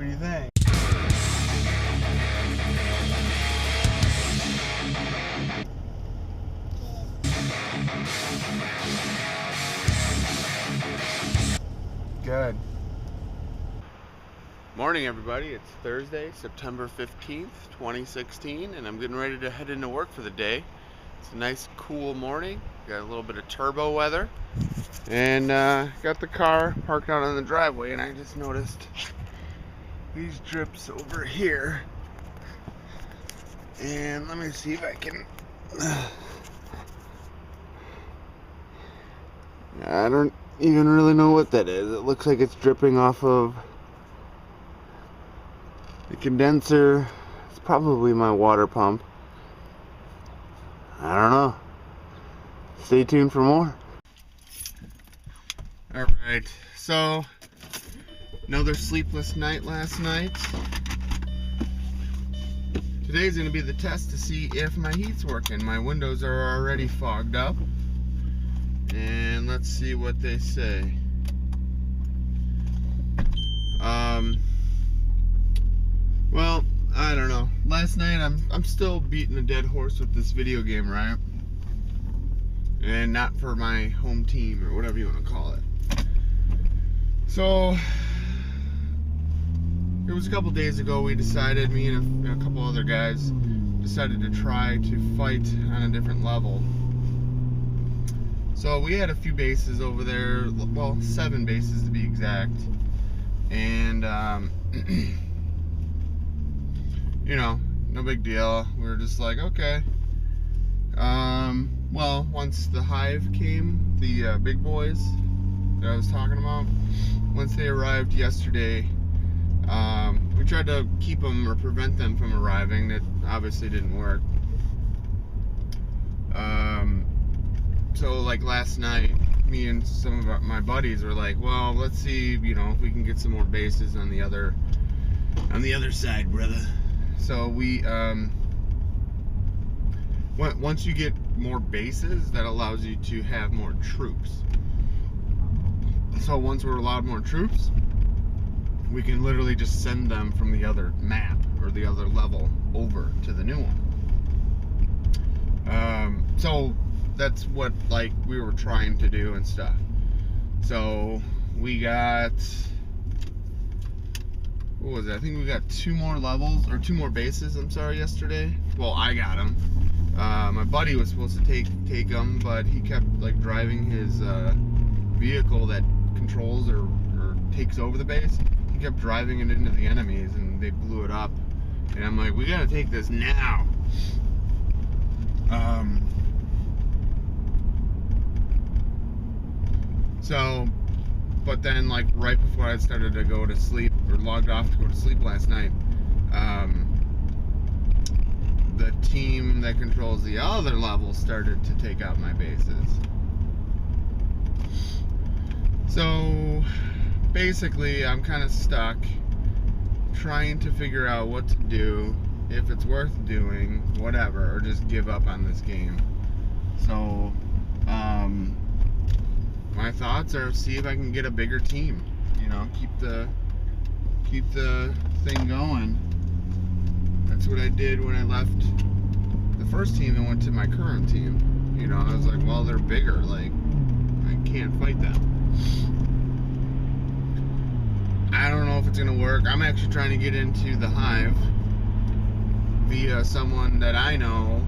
What do you think? Good. Morning, everybody. It's Thursday, September 15th, 2016, and I'm getting ready to head into work for the day. It's a nice, cool morning. Got a little bit of turbo weather, and got the car parked out on the driveway, and I just noticed these drips over here. And let me see if I can. I don't even really know what that is. It looks like it's dripping off of the condenser. It's probably my water pump. I don't know. Stay tuned for more. Alright, so another sleepless night last night. Today's going to be the test to see if my heat's working. My windows are already fogged up. And let's see what they say. Well, I don't know. Last night I'm still beating a dead horse with this video game, right? And not for my home team or whatever you want to call it. So it was a couple days ago we decided, me and a couple other guys decided to try to fight on a different level. So we had a few bases over there, well, 7 bases to be exact, and you know, no big deal. We were just like, okay. Well, once the hive came, the big boys that I was talking about, once they arrived yesterday, we tried to keep them or prevent them from arriving. That obviously didn't work. So like last night, me and some of my buddies were like, well, let's see, you know, if we can get some more bases on the other side, brother. So we, once you get more bases, that allows you to have more troops. So once we're allowed more troops, we can literally just send them from the other map or the other level over to the new one. So that's what, like, we were trying to do and stuff. So we got, what was it? I think we got 2 more levels, or 2 more bases, I'm sorry, yesterday. Well, I got them. My buddy was supposed to take them, but he kept, like, driving his vehicle that controls or takes over the base. He kept driving it into the enemies, and they blew it up. And I'm like, we gotta take this now. So, but then, like, right before I started to go to sleep, or logged off to go to sleep last night, the team that controls the other level started to take out my bases. So, basically, I'm kind of stuck trying to figure out what to do, if it's worth doing, whatever, or just give up on this game. So, my thoughts are see if I can get a bigger team, you know, keep the thing going. That's what I did when I left the first team and went to my current team. You know, I was like, well, they're bigger, like, I can't fight them. I don't know if it's gonna work. I'm actually trying to get into the hive via someone that I know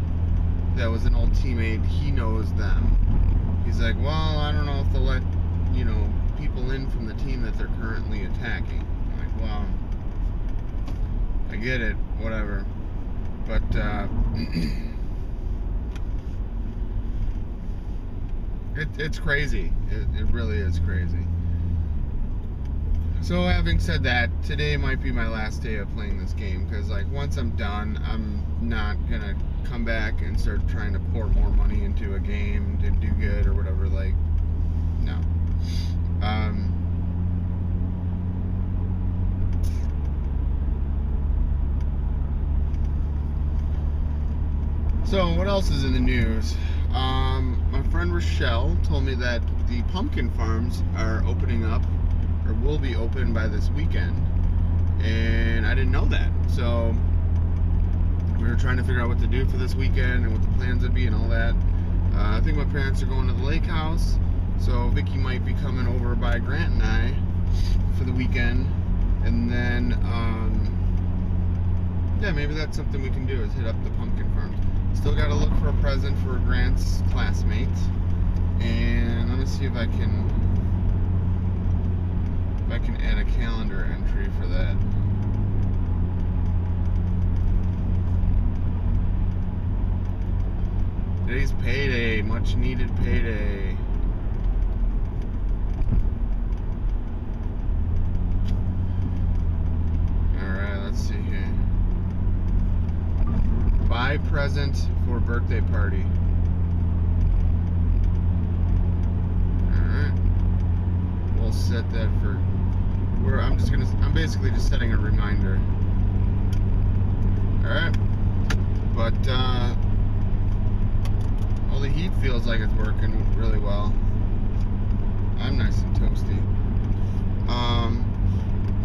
that was an old teammate. He knows them. He's like, well, I don't know if they'll let, you know, people in from the team that they're currently attacking. I'm like, well, I get it, whatever. But it's crazy. It really is crazy. So having said that, today might be my last day of playing this game, because, like, once I'm done, I'm not gonna come back and start trying to pour more money into a game to do good or whatever. Like, no. So what else is in the news? My friend Rochelle told me that the pumpkin farms are opening up, or will be open by this weekend, and I didn't know that. So we were trying to figure out what to do for this weekend and what the plans would be and all that. I think my parents are going to the lake house, so Vicky might be coming over by Grant and I for the weekend, and then yeah, maybe that's something we can do, is hit up the pumpkin farms. Still got to look for a present for Grant's classmate, and let me see if I can add a calendar entry for that. Today's payday, much needed payday. Alright, let's see here. Buy present for birthday party. Alright. We'll set that for I'm basically just setting a reminder. Alright. But well, the heat feels like it's working really well. I'm nice and toasty.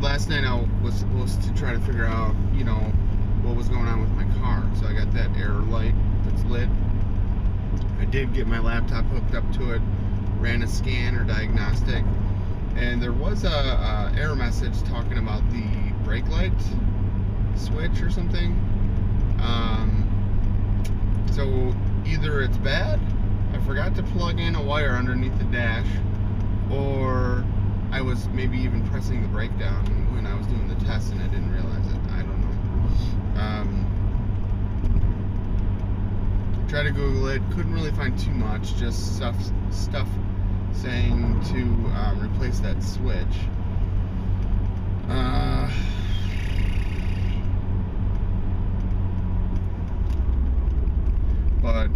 Last night I was supposed to try to figure out, you know, what was going on with my car. So I got that error light that's lit. I did get my laptop hooked up to it, ran a scan or diagnostic, and there was a error message talking about the brake light switch or something. So either it's bad, I forgot to plug in a wire underneath the dash, or I was maybe even pressing the brake down when I was doing the test and I didn't realize it. I don't know. Tried to Google it, couldn't really find too much, just stuff saying to replace that switch. But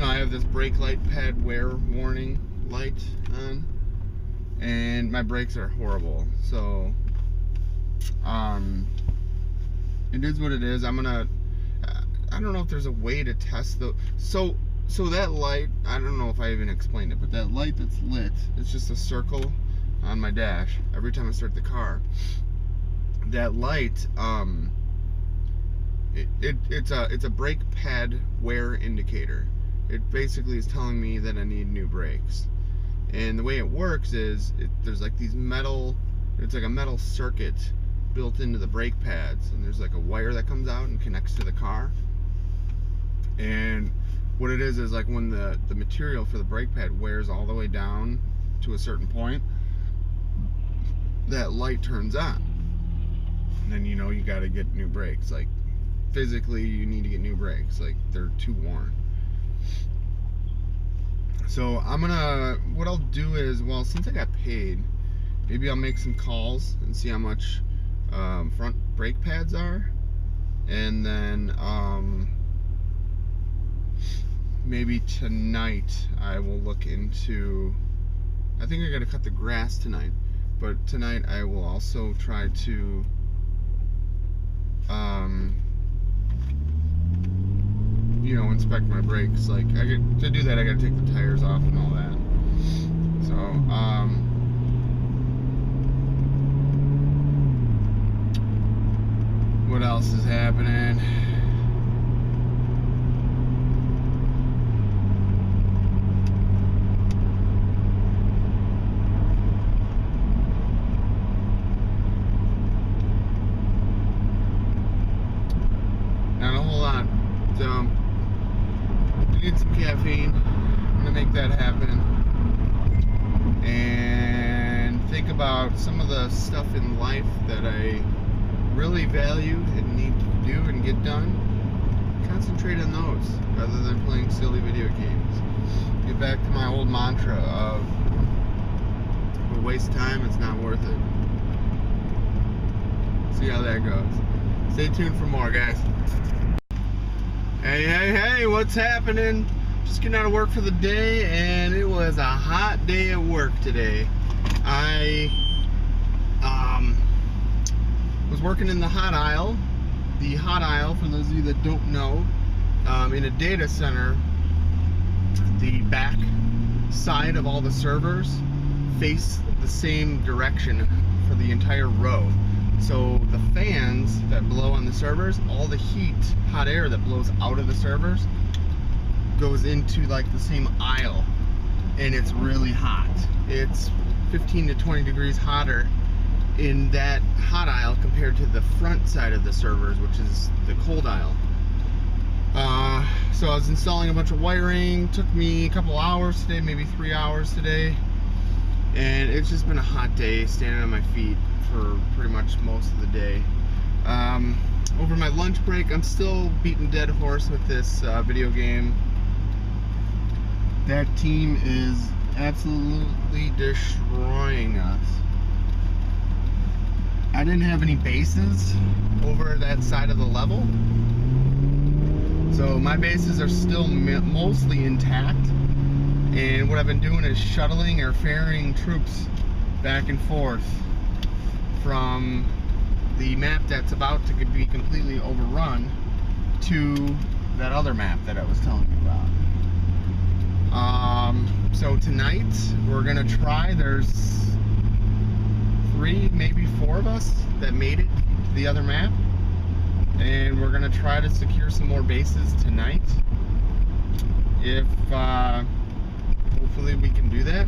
I have this brake light pad wear warning light on, and my brakes are horrible. So it is what it is. I don't know if there's a way to test the so that light, I don't know if I even explained it, but that light that's lit, it's just a circle on my dash every time I start the car. That light, it's a brake pad wear indicator. It basically is telling me that I need new brakes. And the way it works is there's like these it's like a metal circuit built into the brake pads, and there's like a wire that comes out and connects to the car. And what it is like when the material for the brake pad wears all the way down to a certain point, that light turns on. And then you know you gotta get new brakes. Like physically you need to get new brakes, like they're too worn. So what I'll do is, well, since I got paid, maybe I'll make some calls and see how much front brake pads are, and then maybe tonight I will look into, I think I gotta cut the grass tonight, but tonight I will also try to inspect my brakes. Like, to do that I gotta take the tires off and all that. So what else is happening? Not a whole lot. So I need some caffeine. I'm gonna make that happen and think about some of the stuff in life that I really value and need to do and get done. Concentrate on those rather than playing silly video games. Get back to my old mantra of, if it wastes time, it's not worth it. See how that goes. Stay tuned for more, guys. Hey, what's happening? Just getting out of work for the day, and it was a hot day at work today. I was working in the hot aisle. The hot aisle, for those of you that don't know, in a data center, the back side of all the servers face the same direction for the entire row. So the fans that blow on the servers, all the heat, hot air that blows out of the servers goes into like the same aisle, and it's really hot. It's 15 to 20 degrees hotter in that hot aisle compared to the front side of the servers, which is the cold aisle. So I was installing a bunch of wiring. Took me a couple hours today, maybe 3 hours today, and it's just been a hot day standing on my feet for pretty much most of the day. Over my lunch break, I'm still beating dead horse with this video game. That team is absolutely destroying us. I didn't have any bases over that side of the level, so my bases are still mostly intact, and what I've been doing is shuttling or ferrying troops back and forth from the map that's about to be completely overrun to that other map that I was telling you about. So tonight we're gonna try, there's 3, maybe 4 of us that made it to the other map, and we're gonna try to secure some more bases tonight. If hopefully we can do that.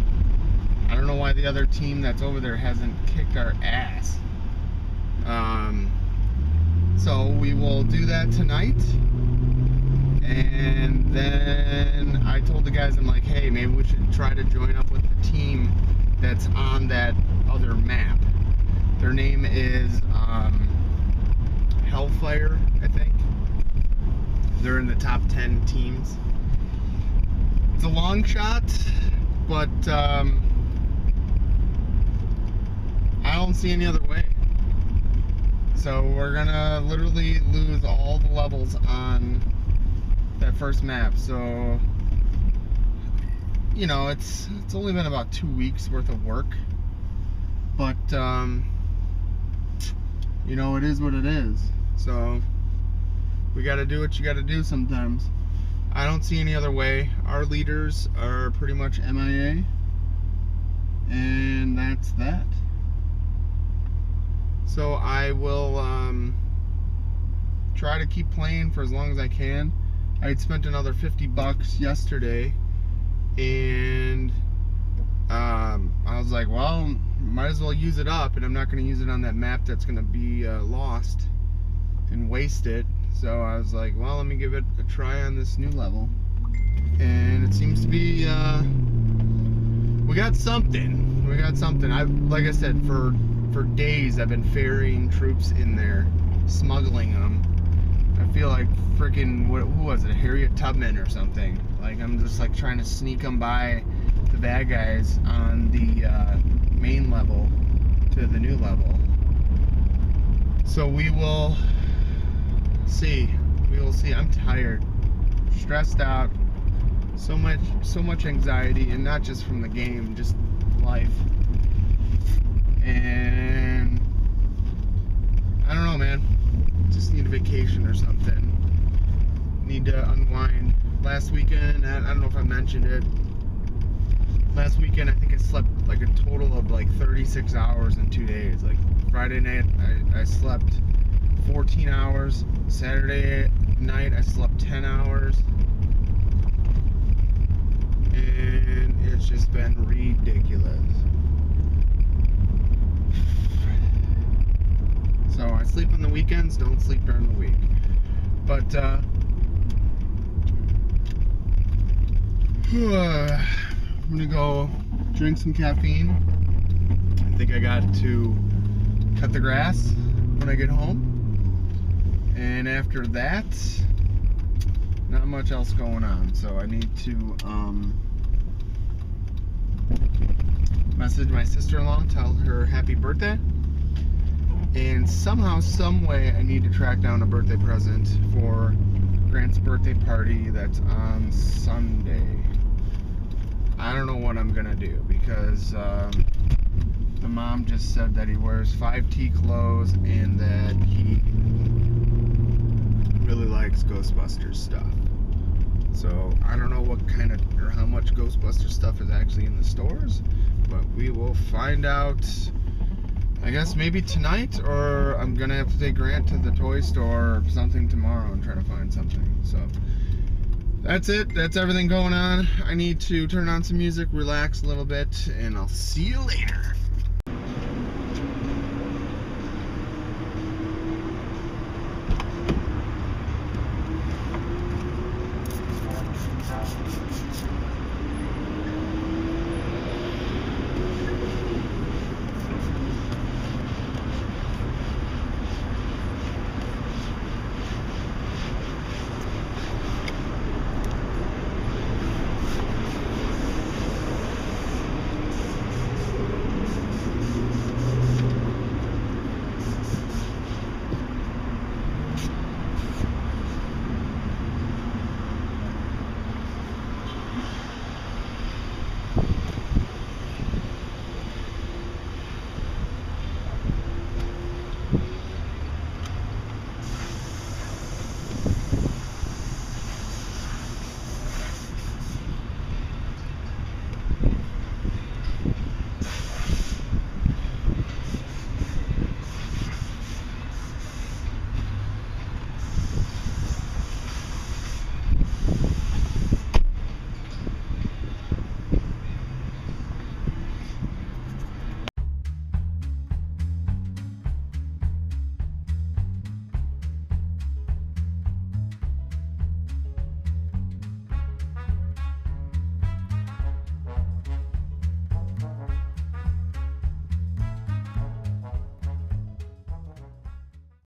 I don't know why the other team that's over there hasn't kicked our ass. So we will do that tonight, and then I told the guys, I'm like, hey, maybe we should try to join up with the team that's on that other map. Their name is Hellfire, I think. They're in the top 10 teams. It's a long shot, but I don't see any other way. So we're gonna literally lose all the levels on that first map. So, you know, it's only been about 2 weeks worth of work, but you know, it is what it is. So we got to do what you got to do sometimes. I don't see any other way. Our leaders are pretty much MIA, and that's that. So I will try to keep playing for as long as I can. I had spent another $50 yesterday, and I was like, well, might as well use it up, and I'm not going to use it on that map that's going to be lost and waste it. So I was like, well, let me give it a try on this new level, and it seems to be we got something. Like I said, for days I've been ferrying troops in there, smuggling them. I feel like freaking, who was it, Harriet Tubman or something. Like, I'm just like trying to sneak them by the bad guys on the main level to the new level. So we will see. I'm tired, stressed out, so much anxiety, and not just from the game, just life. And I don't know, man. Just need a vacation or something. Need to unwind. Last weekend, I don't know if I mentioned it. Last weekend, I think I slept like a total of like 36 hours in 2 days. Like Friday night, I slept 14 hours. Saturday night, I slept 10 hours. And it's just been ridiculous. So I sleep on the weekends, don't sleep during the week. But I'm gonna go drink some caffeine. I think I got to cut the grass when I get home. And after that, not much else going on. So I need to message my sister-in-law, tell her happy birthday. And somehow, some way, I need to track down a birthday present for Grant's birthday party that's on Sunday. I don't know what I'm gonna do, because the mom just said that he wears 5T clothes and that he really likes Ghostbusters stuff. So I don't know what kind of, or how much Ghostbusters stuff is actually in the stores, but we will find out I guess maybe tonight, or I'm gonna have to take Grant to the toy store or something tomorrow and try to find something. So that's it. That's everything going on. I need to turn on some music, relax a little bit, and I'll see you later.